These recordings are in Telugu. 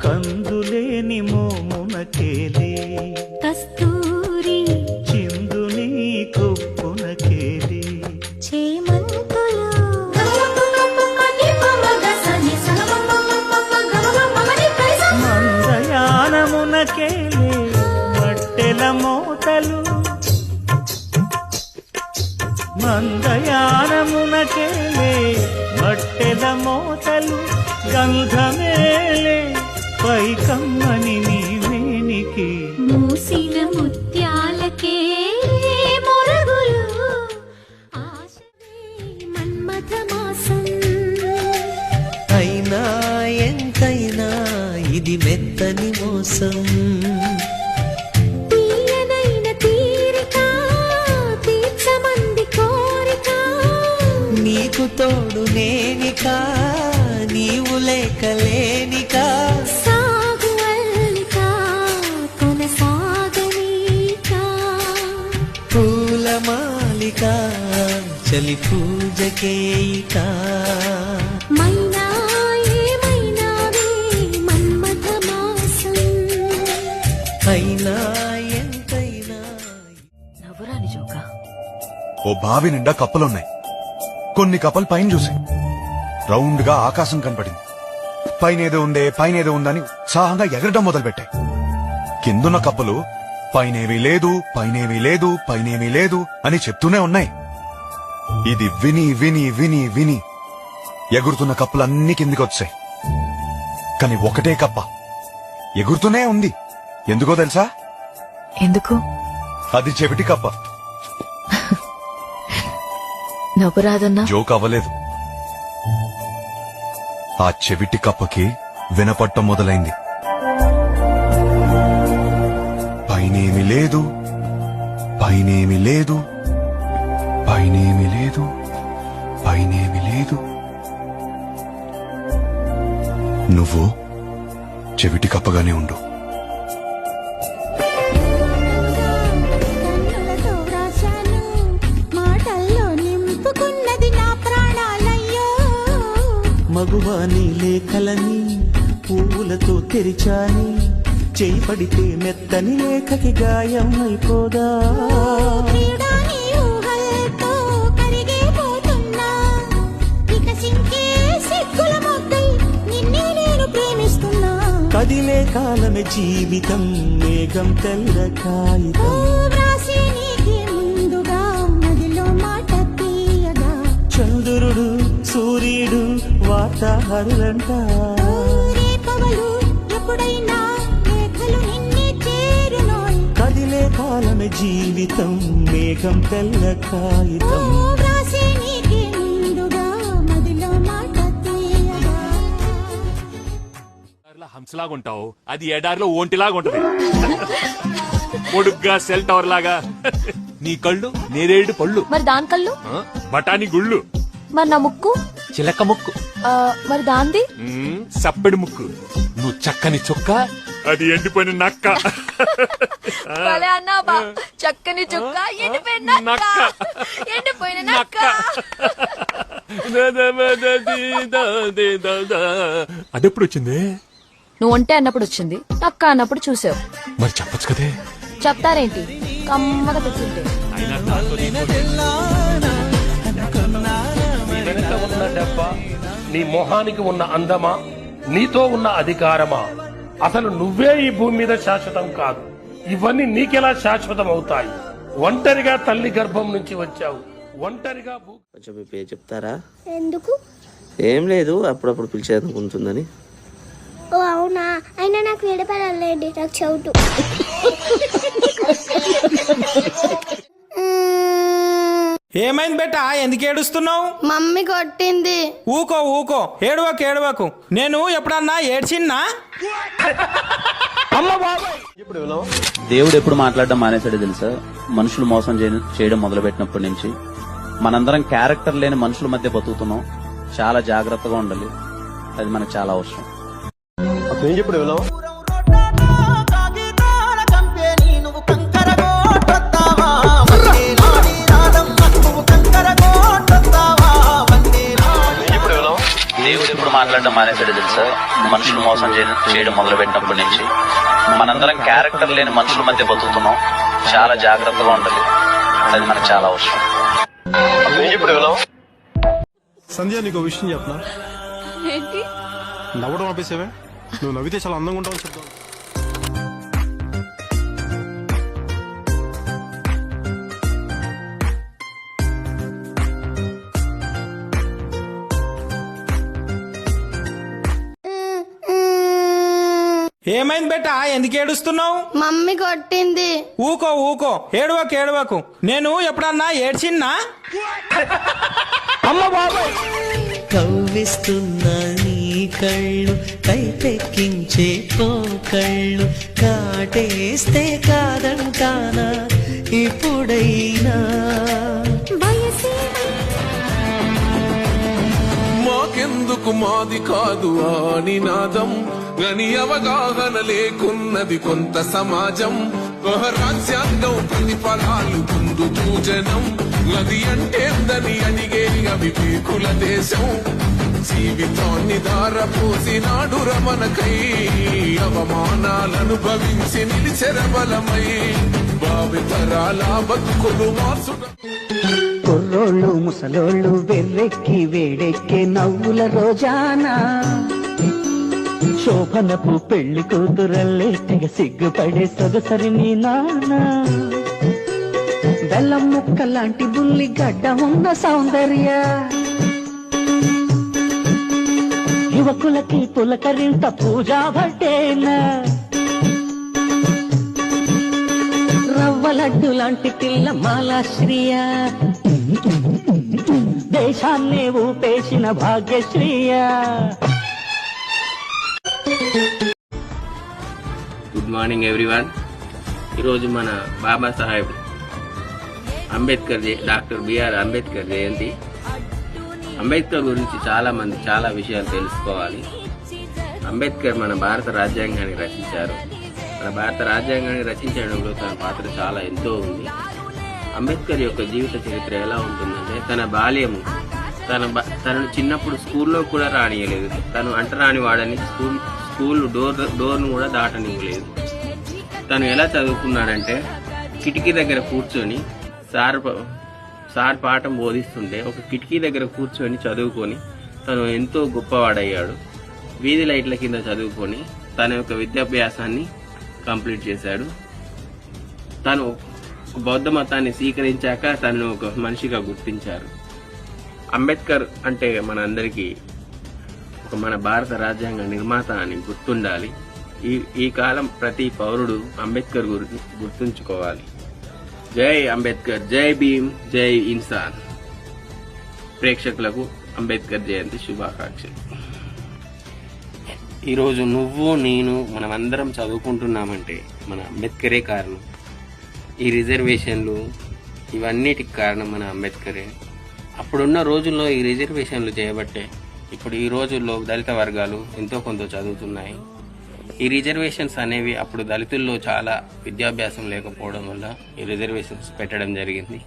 కందులేని మోమునకేలే కస్తూరి చిందుని కొప్పునకేలే చేమంతులు మందయానమునకేలే మట్టెల మోతలు మందయానమునకేలే మట్టెల మోతలు గంధమేలే పైకమ్మని నీవేనికి మూసిన ముత్యాలకే మొరగులు ఆశలే మన్మథ మాసం అయినా ఎంతైనా ఇది మెత్తని మోసం తీయనైన తీరిక తీర్చమంది కోరిక నీకు తోడు నేనికా నీవు లేకలేనికా సాగు అల్లిక కొనసాగనీక పూల మాలిక చలి పూజకేయిక మైనా ఏమైనావే మన్మథ మాసం అయినా ఎంతైనా నవ్వురాని జోక. ఓ బావి నిండా కప్పలున్నాయి. కొన్ని కప్పలు పైన చూసి రౌండ్ గా ఆకాశం కనపడింది. పైనేదో ఉందని ఉత్సాహంగా ఎగరడం మొదలుపెట్టాయి. కిందున్న కప్పలు పైనేమీ లేదు పైనేమీ లేదు పైనేమీ లేదు అని చెప్తూనే ఉన్నాయి. ఇది విని విని విని విని ఎగురుతున్న కప్పలన్నీ కిందికొచ్చాయి. కాని ఒకటే కప్ప ఎగురుతూనే ఉంది. ఎందుకో తెలుసా? ఎందుకు? అది చెవిటి కప్ప. నవ్వురాదన్నా? జోక్ అవ్వలేదు. ఆ చెవిటి కప్పకి వినపట్టం మొదలైంది. పైనేమి లేదు పైనేమి లేదు పైనేమి లేదు పైనేమి లేదు. నువ్వు చెవిటి కప్పగానే ఉండు. కన్నులతో రాశాను మాటల్లో నింపుకున్నది నా ప్రాణాలయ్యో మగువాని లేఖలని పువ్వులతో తెరిచాని చేయి పడితే మెత్తని లేఖకి గాయం అయిపోదా. ప్రియుడా నీ ఊహలతో కరిగిపోతున్నా వికసించే సిగ్గుల మొగ్గై నిన్నే నేను ప్రేమిస్తున్నా కదిలే కాలమే జీవితం మేఘం తెల్ల కాగితం వ్రాసి నీకే ముందుగా నదిలో మాట తీయగా చంద్రుడు సూర్యుడు వార్తాహరులంట రేపవలు ఎప్పుడైనా లేఖలు నిన్నే చేరునోయ్ కదిలే కాలమే జీవితం మేఘం తెల్ల కాగితం వ్రాసి నీకే ముందుగా నదిలో మాట తీయగా హంసలాగుంటావు, అది ఎడారిలో ఒంటిలాగా ఉంటది. పొడుగ్గా సెల్ టవర్ లాగా. నీ కళ్ళు నేరేడు పళ్ళు, మరి దాని కళ్ళు? బఠానీ గుళ్ళు. మరి నా ముక్కు? చిలక ముక్కు. మరి దాంది? సప్పెడు ముక్కు. నువ్వు చక్కని చుక్క, అది ఎండిపోయిన నక్క. భలే అన్నావా? చక్కని చుక్క, ఎండిపోయిన నక్క. ఎండిపోయిన నక్క. అదెప్పుడు వచ్చింది? నువ్వు ఒంటే అన్నప్పుడు వచ్చింది, నక్క అన్నప్పుడు చూసావు. మరి చెప్పచ్చు కదే. చెప్తారేంటి? కమ్మగా తెచ్చుంటే. అయినా దాంతో వెనుక ఉన్న డబ్బ, నీ మొహానికి ఉన్న అందమా, నీతో ఉన్న అధికారమా, అసలు నువ్వే ఈ భూమి మీద శాశ్వతం కాదు. ఇవన్నీ నీకెలా శాశ్వతం అవుతాయి? ఒంటరిగా తల్లి గర్భం నుంచి వచ్చావు, ఒంటరిగా కొంచెం మీ పేరు చెప్తారా? ఎందుకు? ఏం లేదు, అప్పుడప్పుడు పిలిచేదనుకుంటుందని. ఓ అవునా? అయినా నాకు విడపడాలండి, నాకు చౌటు. ఏమైంది బేటా, ఎందుకు ఏడుస్తున్నావు? మమ్మీ కొట్టింది. ఊకో ఊకో, ఏడవకు. నేను ఎప్పుడన్నా ఏడ్చిన్నా? అమ్మ బాబాయ్. దేవుడు ఎప్పుడు మాట్లాడడం మానేశాడో తెలుసా? మనుషులు మోసం చేయడం మొదలుపెట్టినప్పటి నుంచి మనందరం క్యారెక్టర్ లేని మనుషుల మధ్య బతుకుతున్నాం. చాలా జాగ్రత్తగా ఉండాలి, అది మనకు చాలా అవసరం. దేవుడు ఎప్పుడు మాట్లాడడం మానేసాడు తెలుసా? మనుషులు మోసం చేయడం మొదలు పెట్టినప్పటి నుంచి మనందరం క్యారెక్టర్ లేని మనుషుల మధ్య బతుకుతున్నాం. చాలా జాగ్రత్తగా ఉండాలి. అది మనకు చాలా అవసరం. సంధ్య, నీకు విషయం చెప్పనా? ఏంటి? నవ్వడం ఆపేసావే. నువ్వు నవ్వితే చాలా అందంగా ఉంటావు చెప్తావు. ఏమైంది బేటా, ఎందుకు ఏడుస్తున్నావు? మమ్మీ కొట్టింది. ఊకో ఊకో, ఏడవకు. నేను ఎప్పుడన్నా ఏడ్చిన్నా? అమ్మ బాబాయ్. కవ్విస్తున్న నీ కళ్ళు, కైపెక్కించే పోకళ్ళు, కాటేస్తే కాదంటానా ఇప్పుడైనా? మాకెందుకు మాది కాదు ఆ నినాదం, గని అవగాహన లేకున్నది కొంత సమాజం. రాజ్యాంగం ప్రతిఫలాలు పొందుతూ జనం, అది అంటేందని అడిగే అవివేకుల దేశం. జీవితాన్ని ధారపోసినాడు రమణకై, అవమానాలను భవించి నిలిచెర బలమై, భావితరాల బతుకులు మార్చుట. కుర్రోళ్ళు ముసలోళ్ళు వెర్రెక్కి వేడెక్కే నవ్వుల రోజానా, శోభనపు పెళ్లి కూతురల్లే తెగ సిగ్గుపడే సొగసరి నీ నాన్న, బెల్లం ముక్క లాంటి బుల్లి గడ్డ ఉన్న సౌందర్య, యువకులకి పులకరింత పూజా భట్టేనా, రవ్వ లడ్డు లాంటి పిల్ల మాలాశ్రియ, దేశాన్నే ఊపేసిన భాగ్యశ్రీయ. Good morning everyone. ఈరోజు మన బాబాసాహెబ్ అంబేద్కర్ డాక్టర్ బిఆర్ అంబేద్కర్ జయంతి. అంబేద్కర్ గురించి చాలా విషయాలు తెలుసుకోవాలి. అంబేద్కర్ మన భారత రాజ్యాంగాన్ని రచించారు. మన భారత రాజ్యాంగాన్ని రచించడంలో తన పాత్ర ఎంతో ఉంది. అంబేద్కర్ యొక్క జీవిత చరిత్ర ఎలా ఉంటుందంటే, తన బాల్యము, తనను చిన్నప్పుడు స్కూల్లో కూడా రానియలేదు. తను అంటరాని వాడని స్కూల్ డోర్ను కూడా దాటనివ్వలేదు. తను ఎలా చదువుకున్నాడంటే, కిటికీ దగ్గర కూర్చొని సార్ పాఠం బోధిస్తుంటే ఒక కిటికీ దగ్గర కూర్చొని చదువుకొని తను ఎంతో గొప్పవాడయ్యాడు. వీధి లైట్ల కింద చదువుకొని తన యొక్క విద్యాభ్యాసాన్ని కంప్లీట్ చేశాడు. తను బౌద్ధ మతాన్ని స్వీకరించాక తనను ఒక మనిషిగా గుర్తించారు. అంబేద్కర్ అంటే మన అందరికీ మన భారత రాజ్యాంగ నిర్మాత అని గుర్తుండాలి. ఈ కాలం ప్రతి పౌరుడు అంబేద్కర్ గురించి గుర్తుంచుకోవాలి. జై అంబేద్కర్, జై భీమ్, జై ఇన్సాన్. ప్రేక్షకులకు అంబేద్కర్ జయంతి శుభాకాంక్షలు. ఈరోజు నువ్వు నేను మనమందరం చదువుకుంటున్నామంటే మన అంబేద్కరే కారణం. ఈ రిజర్వేషన్లు ఇవన్నిటికి కారణం మన అంబేద్కరే. అప్పుడున్న రోజుల్లో ఈ రిజర్వేషన్లు చేయబట్టే ఇప్పుడు ఈ రోజుల్లో దళిత వర్గాలు ఎంతో కొంత చదువుతున్నాయి. ఈ రిజర్వేషన్స్ అనేవి అప్పుడు దళితుల్లో చాలా విద్యాభ్యాసం లేకపోవడం వల్ల ఈ రిజర్వేషన్స్ పెట్టడం జరిగింది.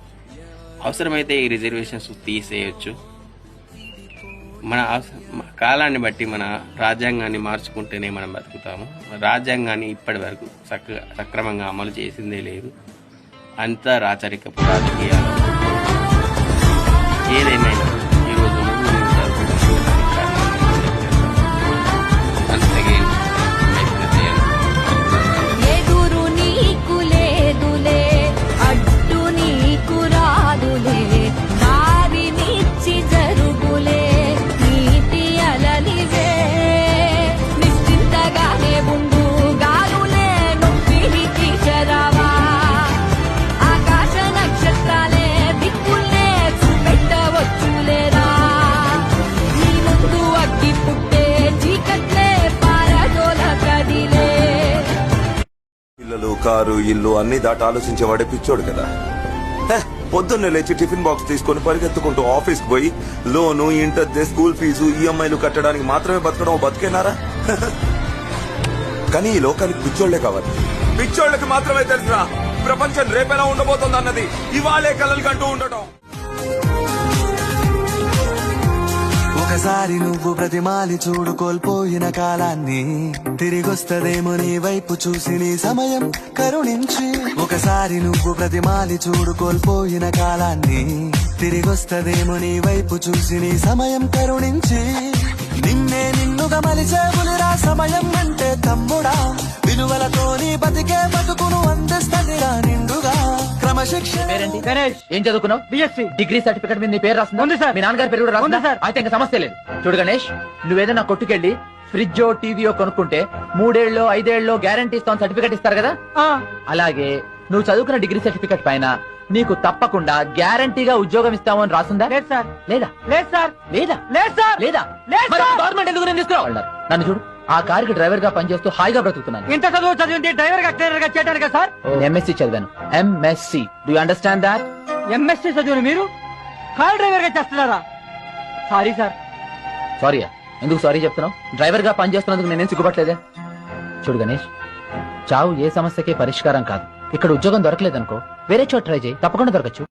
అవసరమైతే ఈ రిజర్వేషన్స్ తీసేయచ్చు. మన కాలాన్ని బట్టి మన రాజ్యాంగాన్ని మార్చుకుంటేనే మనం బతుకుతాము. రాజ్యాంగాన్ని ఇప్పటి వరకు సక్రమంగా అమలు చేసిందే లేదు. అంతా రాచరికపు రాజకీయాలు. ఏదేమైనా ఈరోజు ఎదురు నీకు లేదులే, అడ్డు నీకు రాదులే, దారినిచ్చి జరుగులే నీతి అలలివే, నిశ్చింతగానే ఉండు గాలులే నొప్పిని తీసరావా, ఆకాశ నక్షత్రాలే దిక్కులే చూపెట్టవచ్చులేరా, నీ ముందు అగ్గి పుట్టే చీకట్లే పారదోల కదిలే. పిల్లలు, కారు, ఇల్లు అన్ని దాటి ఆలోచించేవాడే పిచ్చోడు కదా. పొద్దున్నే లేచి టిఫిన్ బాక్స్ తీసుకొని పరిగెత్తుకుంటూ ఆఫీస్కి పోయి లోను, ఇంటర్, స్కూల్ ఫీజు, ఈఎంఐలు కట్టడానికి మాత్రమే బతకడం బతికేనారా? కానీ ఈ లోకానికి పిచ్చోళ్లే కావాలి. పిచ్చోళ్ళకి మాత్రమే తెలుసురా ప్రపంచం రేపెలా ఉండబోతుంది అన్నది. ఇవాళే కలలు కంటూ ఉండటం. ఒక ఒకసారి నువ్వు ప్రతిమాలి చూడు కోల్పోయిన కాలాన్ని తిరిగొస్తదేమో నీ వైపు చూసి నీ సమయం కరుణించి ఒకసారి నువ్వు ప్రతిమాలి చూడు కోల్పోయిన కాలాన్ని తిరిగొస్తదేమో నీ వైపు చూసి నీ సమయం కరుణించి నిన్నే నిన్నుగా మలిచేవులిరా సమయం అంటే తమ్ముడా విలువలతో నీ బతికే బతుకును అందిస్తదిరా నిండుగా క్రమశిక్షణ గణేష్ ఏం చదువుకున్నావు బిఎస్సీ డిగ్రీ సర్టిఫికెట్ మీద నీ పేరు రాస్తుంది సార్ మీ నాన్నగారి పేరు కూడా రాస్తుంది సార్ అయితే ఇంకా సమస్య లేదు చూడు గణేష్ నువ్వేదైనా కొట్టుకెళ్ళి ఫ్రిడ్జో టీవీయో కొనుక్కుంటే 3 ఏళ్ళలో 5 ఏళ్ళలో గ్యారంటీ ఇస్తాం సర్టిఫికెట్ ఇస్తారు కదా అలాగే నువ్వు చదువుకున్న డిగ్రీ సర్టిఫికెట్ పైన నీకు తప్పకుండా గ్యారంటీగా ఉద్యోగం ఇస్తామని రాస్తుందా లేదు సార్ లేదా లేదు సార్ లేదా లేదు సార్ లేదా గవర్నమెంట్ ఎందుకు నేను తీసుకురావాలన్నారు నన్ను చూడు ఆ కారుకి డ్రైవర్ గా పనిచేస్తూ హాయిగా బ్రతుకుతున్నాను ఇంత చదువు చదివింది డ్రైవర్ గా క్లీనర్ గా చేయడానికి సార్ ఎంఎస్సీ చదివాను MSc do understand that MSc చదివిన మీరు కార్ డ్రైవర్ గా చేస్తున్నారా సారీ సార్ సారీయా ఎందుకు సారీ చెప్తున్నావు డ్రైవర్ గా పనిచేస్తున్నందుకు నేనేం సిగ్గుపట్లేదే చూడు గణేష్ చావు ఏ సమస్యకి పరిష్కారం కాదు ఇక్కడ ఉద్యోగం దొరకలేదనుకో వేరే చోట ట్రై చేయి తప్పకుండా దొరకచ్చు